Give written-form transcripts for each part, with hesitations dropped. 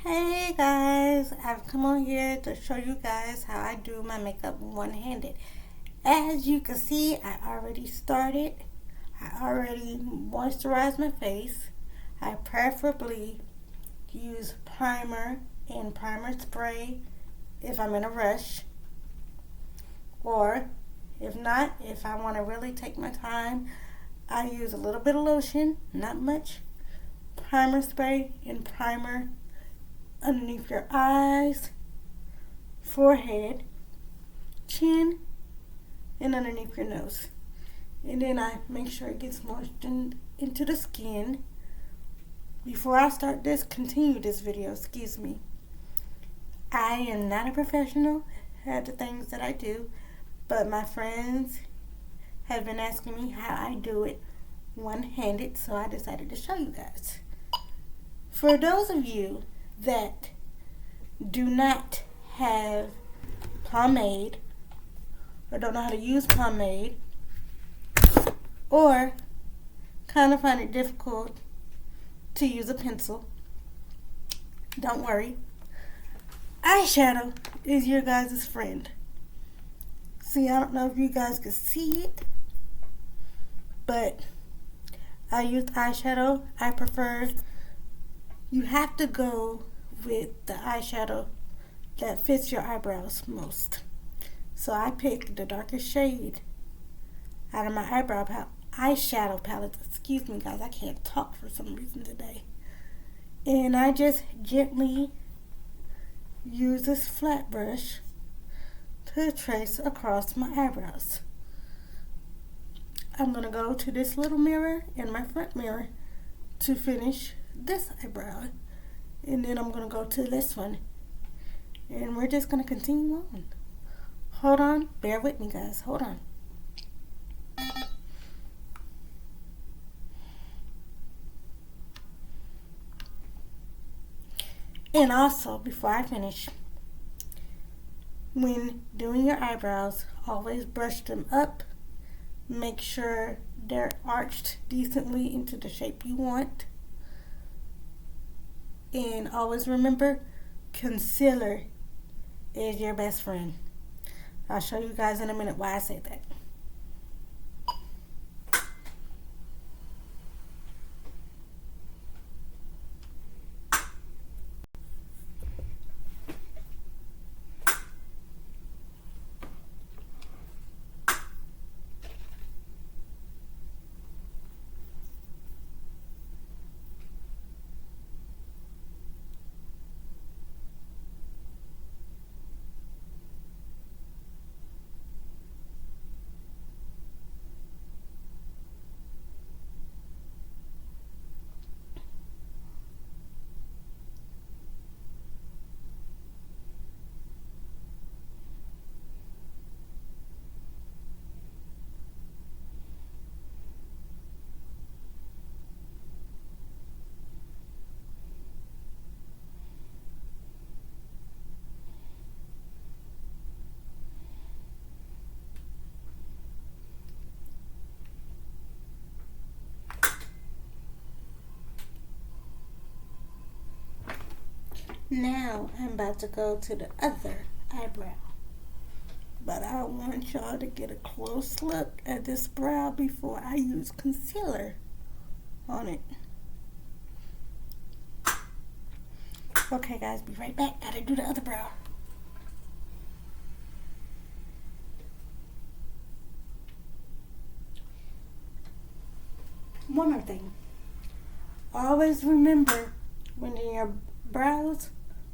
Hey guys, I've come on here to show you guys how I do my makeup one-handed. As you can see, I already started. I already moisturized my face. I preferably use primer and primer spray if I'm in a rush. Or if not, if I want to really take my time, I use a little bit of lotion, not much, primer spray and primer underneath your eyes, forehead, chin, and underneath your nose. And then I make sure it gets moistened into the skin. Before I start continue this video, I am not a professional at the things that I do, but my friends have been asking me how I do it one-handed, so I decided to show you guys. For those of you that do not have pomade or don't know how to use pomade or kind of find it difficult to use a pencil, don't worry. Eyeshadow is your guys' friend. See, I don't know if you guys can see it, but I used eyeshadow. I prefer, you have to go with the eyeshadow that fits your eyebrows most. So I picked the darkest shade out of my eyeshadow palette. Excuse me guys, I can't talk for some reason today. And I just gently use this flat brush to trace across my eyebrows. I'm going to go to this little mirror in my front mirror to finish this eyebrow. And then I'm going to go to this one. And we're just going to continue on. Hold on. Bear with me, guys. Hold on. And also, before I finish, when doing your eyebrows, always brush them up. Make sure they're arched decently into the shape you want. And always remember, concealer is your best friend. I'll show you guys in a minute why I say that. Now I'm about to go to the other eyebrow. But I want y'all to get a close look at this brow before I use concealer on it. Okay guys, be right back. Gotta do the other brow. One more thing. Always remember when in your brows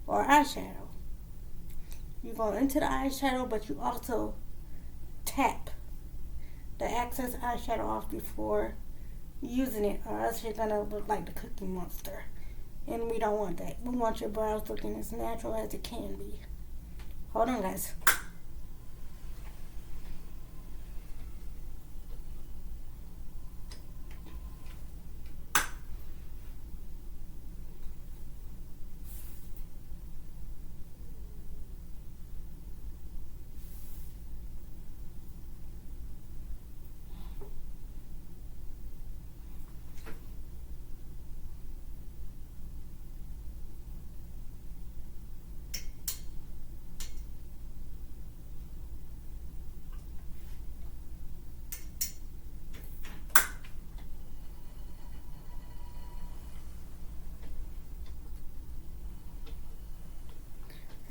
or eyeshadow, you go into the eyeshadow, but you also tap the excess eyeshadow off before using it, or else you're gonna look like the Cookie Monster. And we don't want that. We want your brows looking as natural as it can be. Hold on, guys.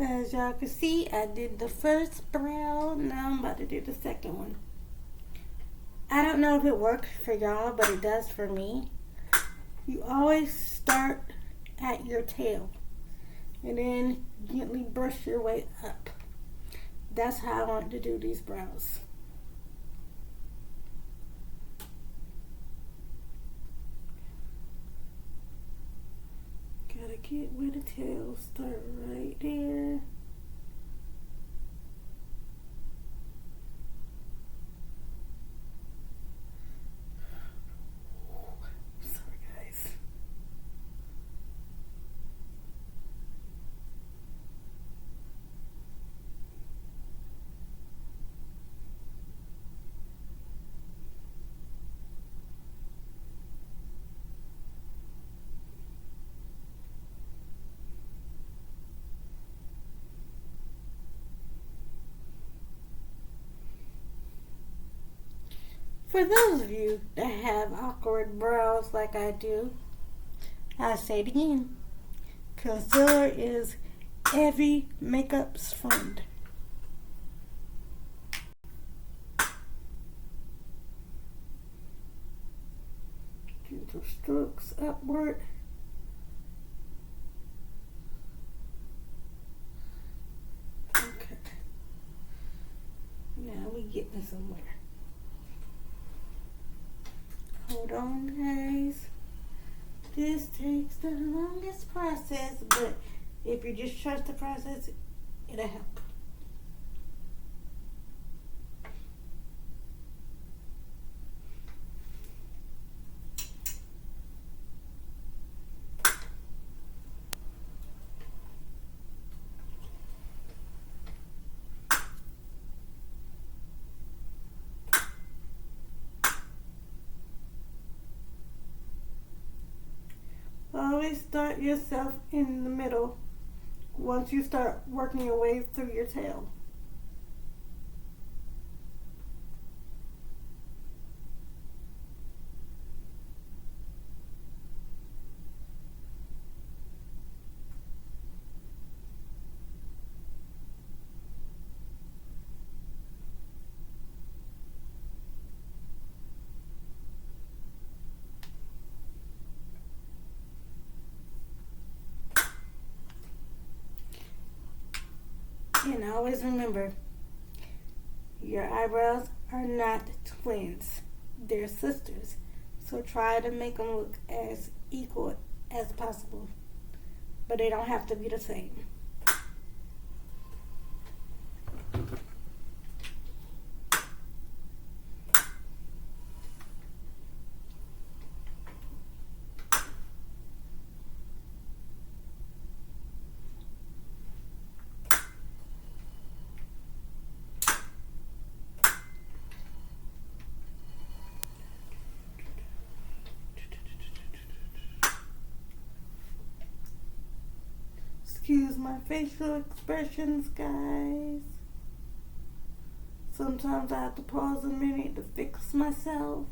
As y'all can see, I did the first brow. Now I'm about to do the second one. I don't know if it works for y'all, but it does for me. You always start at your tail and then gently brush your way up. That's how I want to do these brows. Gotta get where the tail start right there. Sorry guys. For those of you that have awkward brows like I do, I say it again. Concealer is every makeup's friend. Gentle strokes upward. Okay. Now we getting somewhere. Hold on, guys. This takes the longest process, but if you just trust the process, it'll help. Always start yourself in the middle once you start working your way through your tail. And always remember, your eyebrows are not twins. They're sisters. So try to make them look as equal as possible. But they don't have to be the same. Excuse my facial expressions, guys. Sometimes I have to pause a minute to fix myself.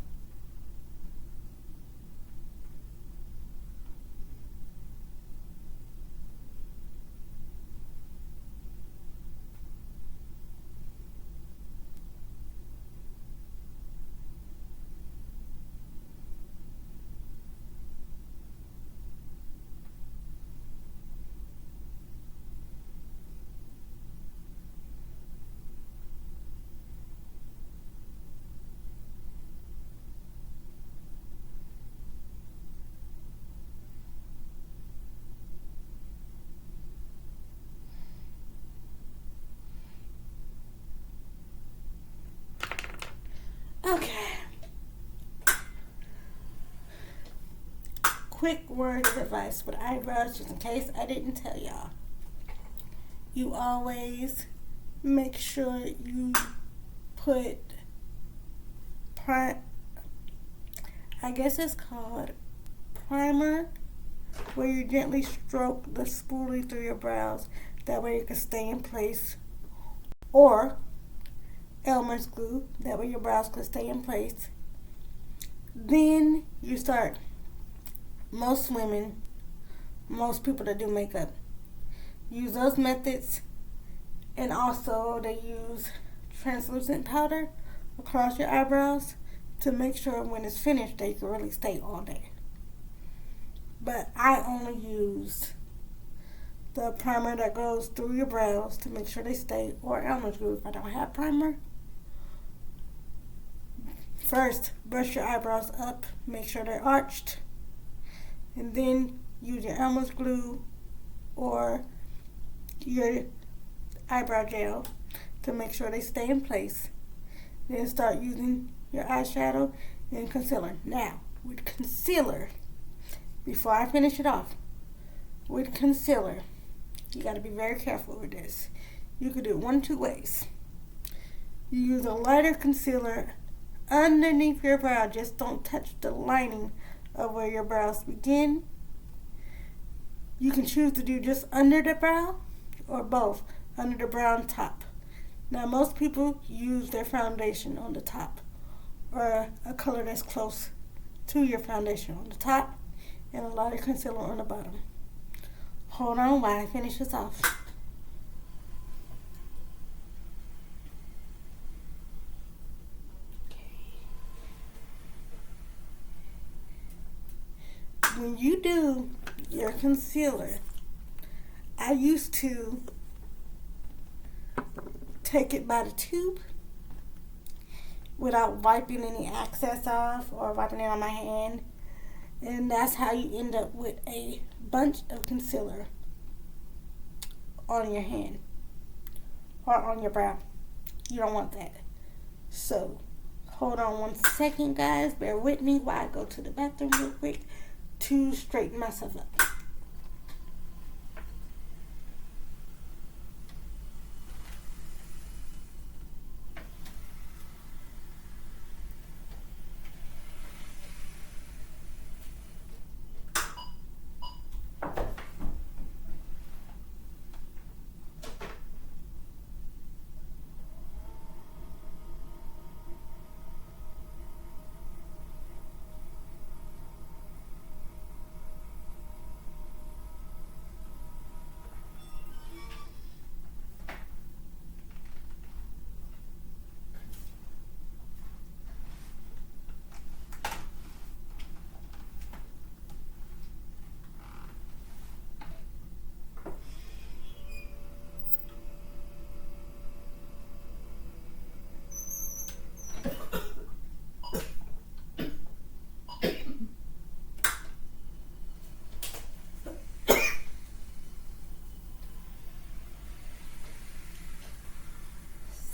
Okay. Quick word of advice with eyebrows, just in case I didn't tell y'all. You always make sure you put I guess it's called primer, where you gently stroke the spoolie through your brows. That way it can stay in place. Or Elmer's glue, that way your brows can stay in place. Then you start. Most women, most people that do makeup, use those methods And also they use translucent powder across your eyebrows to make sure when it's finished they can really stay all day. But I only use the primer that goes through your brows to make sure they stay, or Elmer's glue if I don't have primer. First, brush your eyebrows up, make sure they're arched, and then use your Elmer's glue or your eyebrow gel to make sure they stay in place. Then start using your eyeshadow and concealer. Now, with concealer, before I finish it off, with concealer, you got to be very careful with this. You could do it one of two ways. You use a lighter concealer underneath your brow. Just don't touch the lining of where your brows begin. You can choose to do just under the brow or both, under the brow and top. Now, most people use their foundation on the top or a color that's close to your foundation on the top and a lighter concealer on the bottom. Hold on while I finish this off. When you do your concealer, I used to take it by the tube without wiping any excess off or wiping it on my hand. And that's how you end up with a bunch of concealer on your hand or on your brow. You don't want that. So, hold on one second, guys. Bear with me while I go to the bathroom real quick to straighten myself up.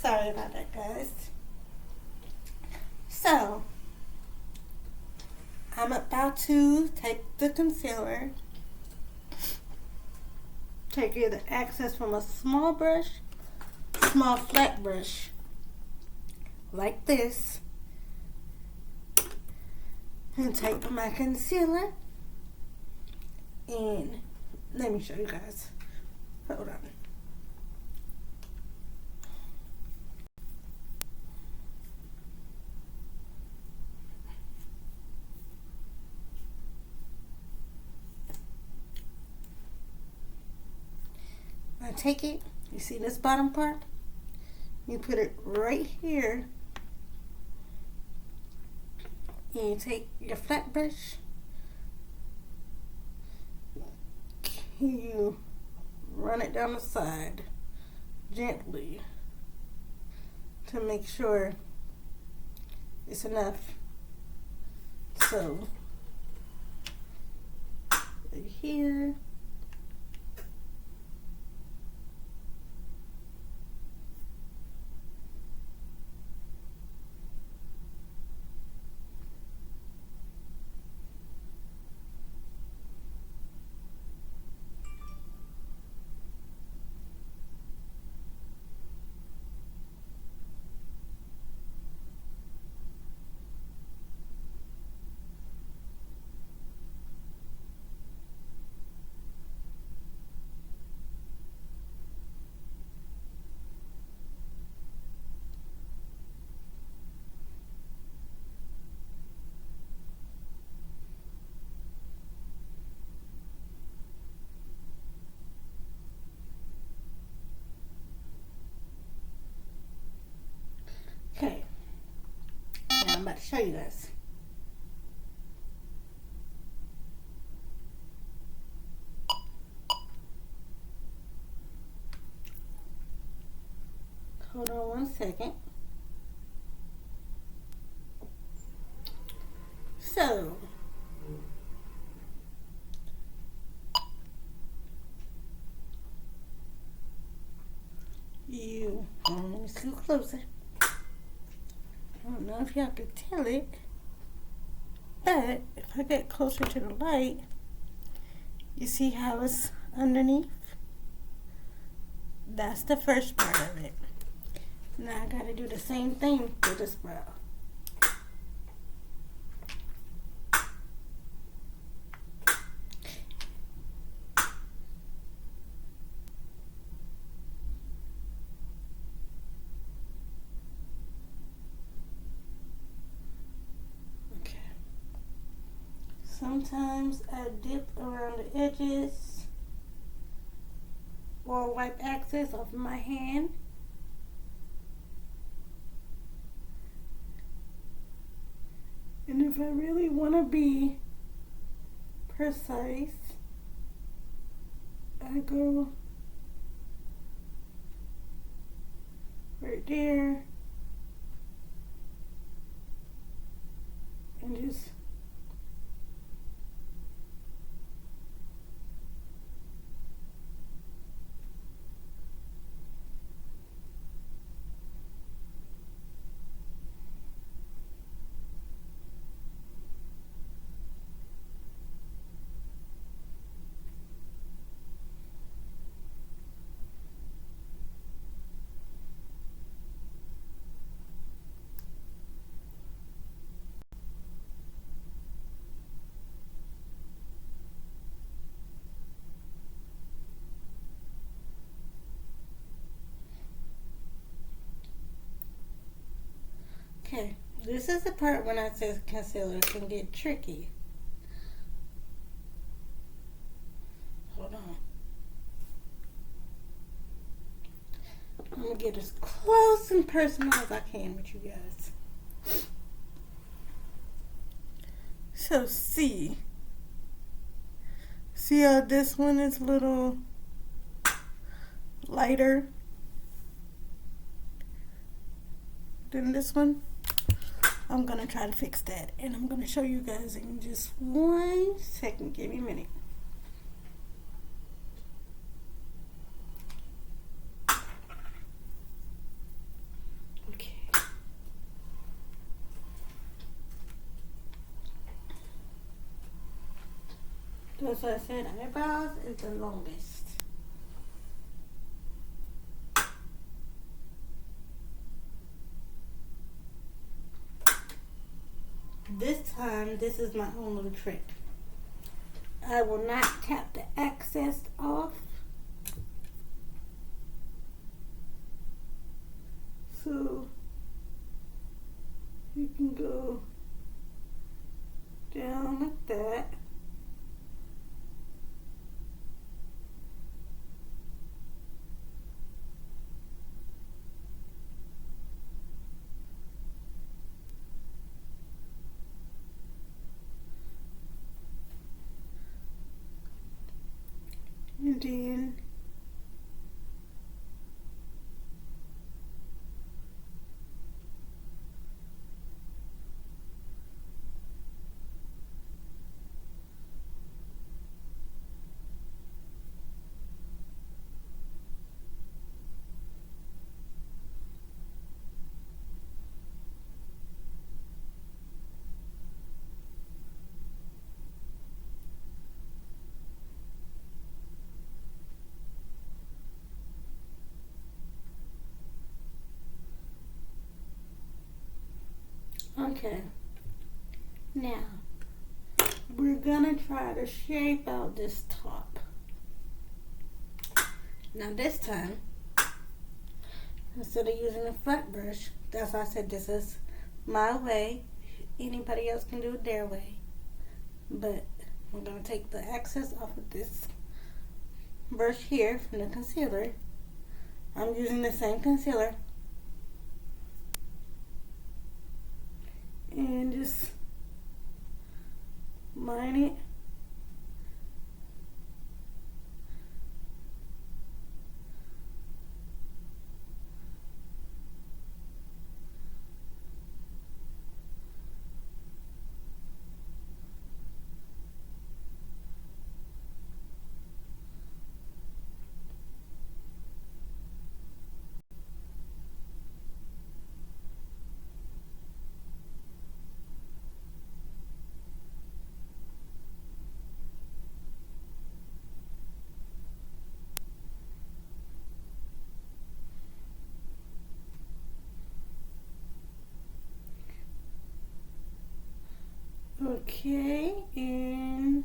Sorry about that, guys. So, I'm about to take the concealer, take the excess from a small flat brush, like this, and take my concealer, and let me show you guys. Hold on. I take it, you see this bottom part? You put it right here. And you take your flat brush. You run it down the side gently to make sure it's enough. So, right here. about to show you guys. Hold on 1 second. So, let me see closer. I don't know if y'all can tell it, but if I get closer to the light, you see how it's underneath? That's the first part of it. Now I gotta do the same thing with this brow. Okay. Sometimes I dip around the edges or wipe excess off my hand. And if I really want to be precise, I go right there and just okay. This is the part when I say concealer can get tricky. Hold on. I'm gonna get as close and personal as I can with you guys. So see how this one is a little lighter than this one? I'm gonna try to fix that, and I'm gonna show you guys in just 1 second. Give me a minute. Okay. That's what I said, eyebrows is the longest. This time, this is my own little trick. I will not tap the excess off. So, you can go down like that. And then okay, now we're gonna try to shape out this top. Now this time, instead of using a flat brush, that's why I said this is my way. Anybody else can do it their way. But I'm gonna take the excess off of this brush here from the concealer. I'm using the same concealer. just line it. Okay, and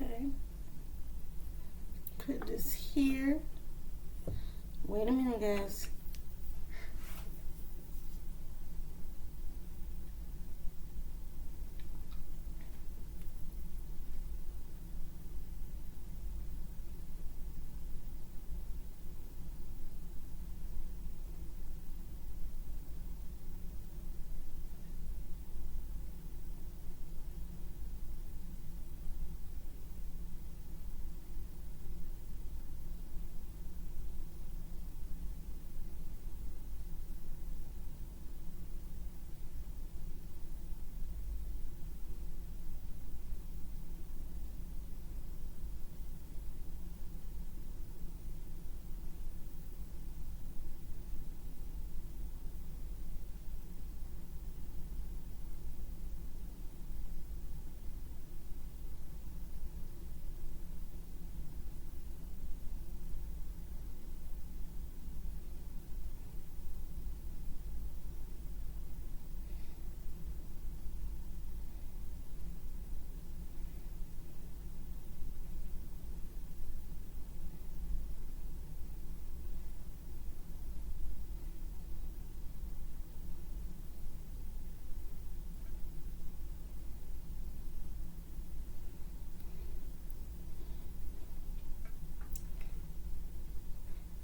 okay, put this here. Wait a minute, guys.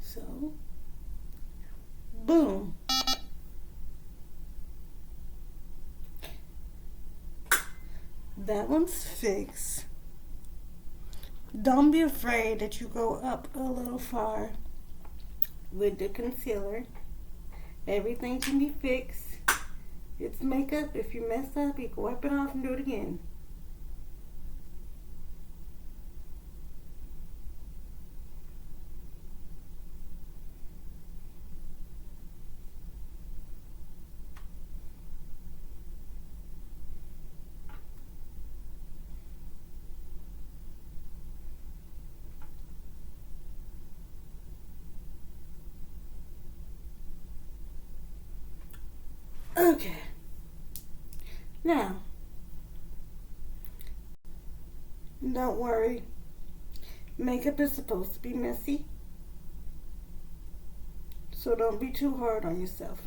So, boom. That one's fixed. Don't be afraid that you go up a little far with the concealer. Everything can be fixed. It's makeup. If you mess up, you can wipe it off and do it again. Okay. Now, don't worry. Makeup is supposed to be messy. So don't be too hard on yourself.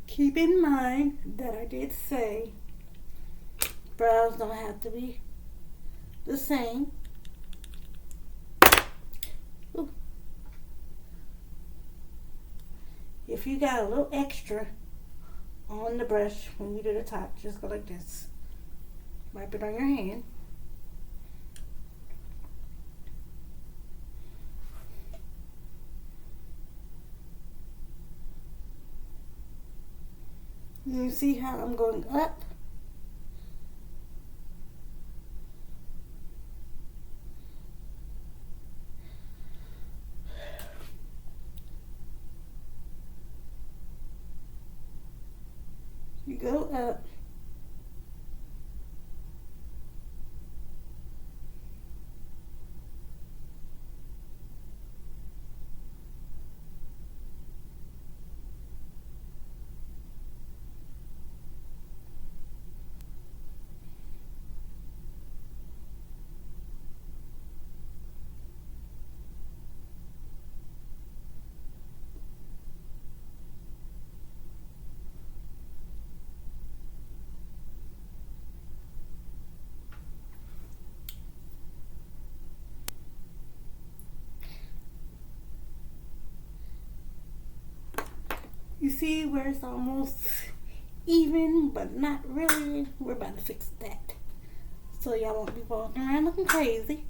Keep in mind that I did say brows don't have to be the same. Ooh. If you got a little extra on the brush when you do the top, just go like this. Wipe it on your hand. You see how I'm going up? You go up. You see where it's almost even, but not really? We're about to fix that. So y'all won't be walking around looking crazy.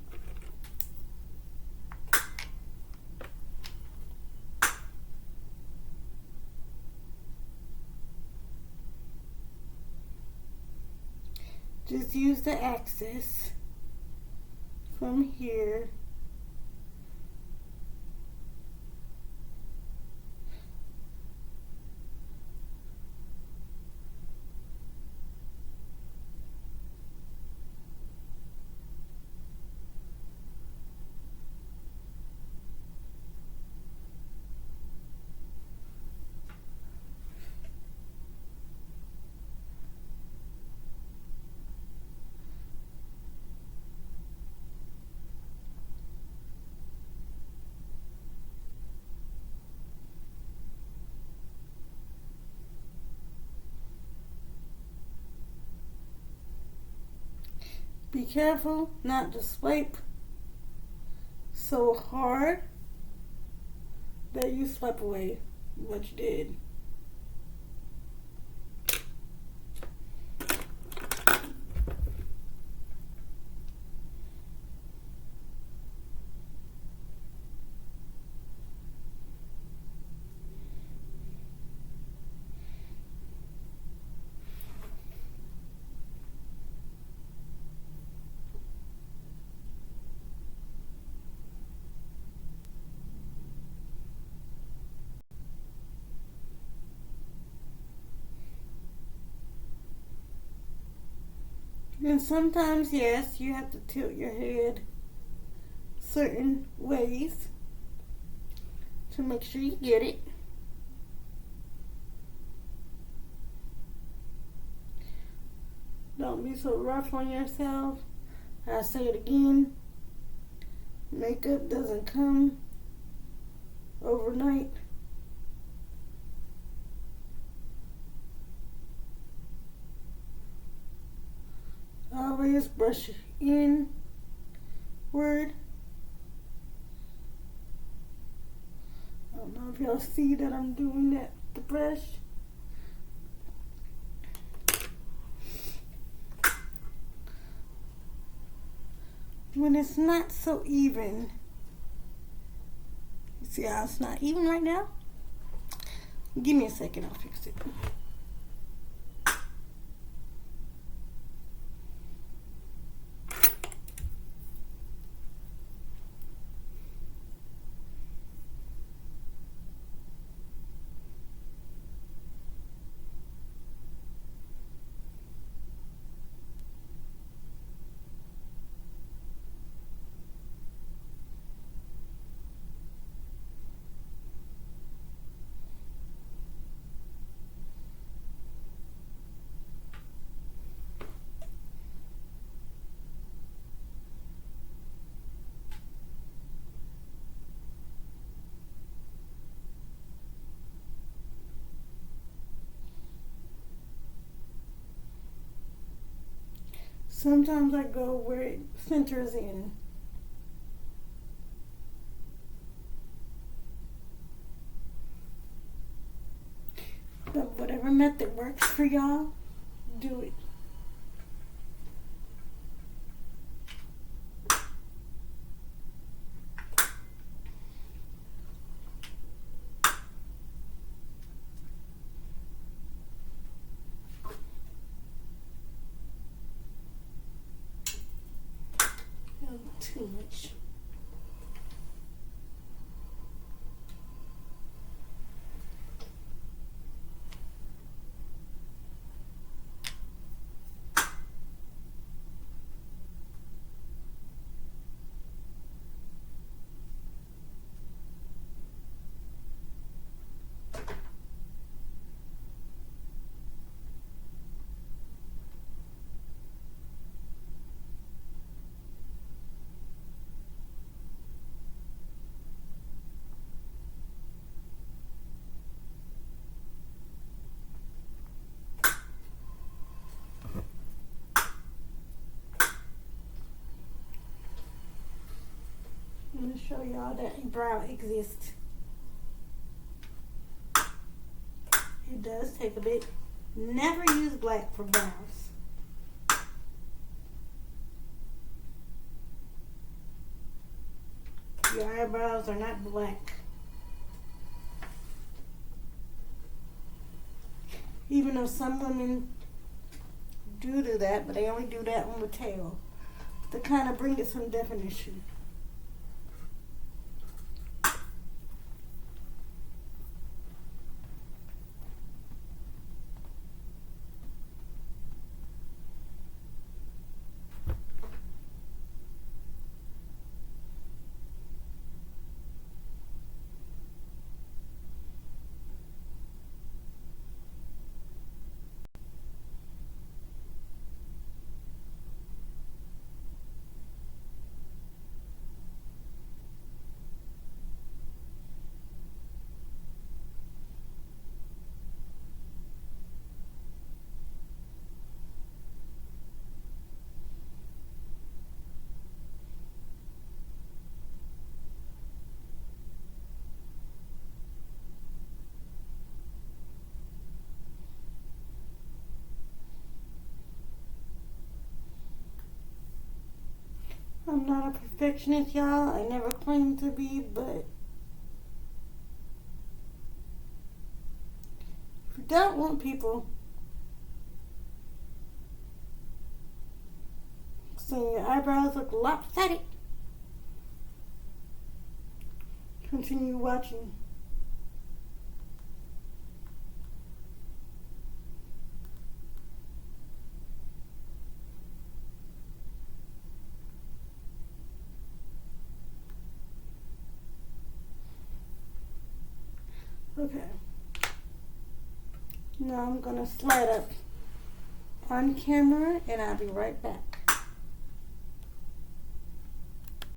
Just use the axis from here. Be careful not to swipe so hard that you swipe away what you did. And sometimes, yes, you have to tilt your head certain ways to make sure you get it. Don't be so rough on yourself. I say it again, makeup doesn't come overnight. Always brush inward. I don't know if y'all see that I'm doing that with the brush. When it's not so even, you see how it's not even right now? Give me a second, I'll fix it. Sometimes I go where it centers in. But whatever method works for y'all, do it. Too much. I'm going to show y'all that a brow exists. does take a bit. Never use black for brows. Your eyebrows are not black. Even though some women do that, but they only do that on the tail to kind of bring it some definition. I'm not a perfectionist, y'all. I never claimed to be, but if you don't want people seeing your eyebrows look lopsided, continue watching. Okay. Now I'm going to slide up on camera and I'll be right back.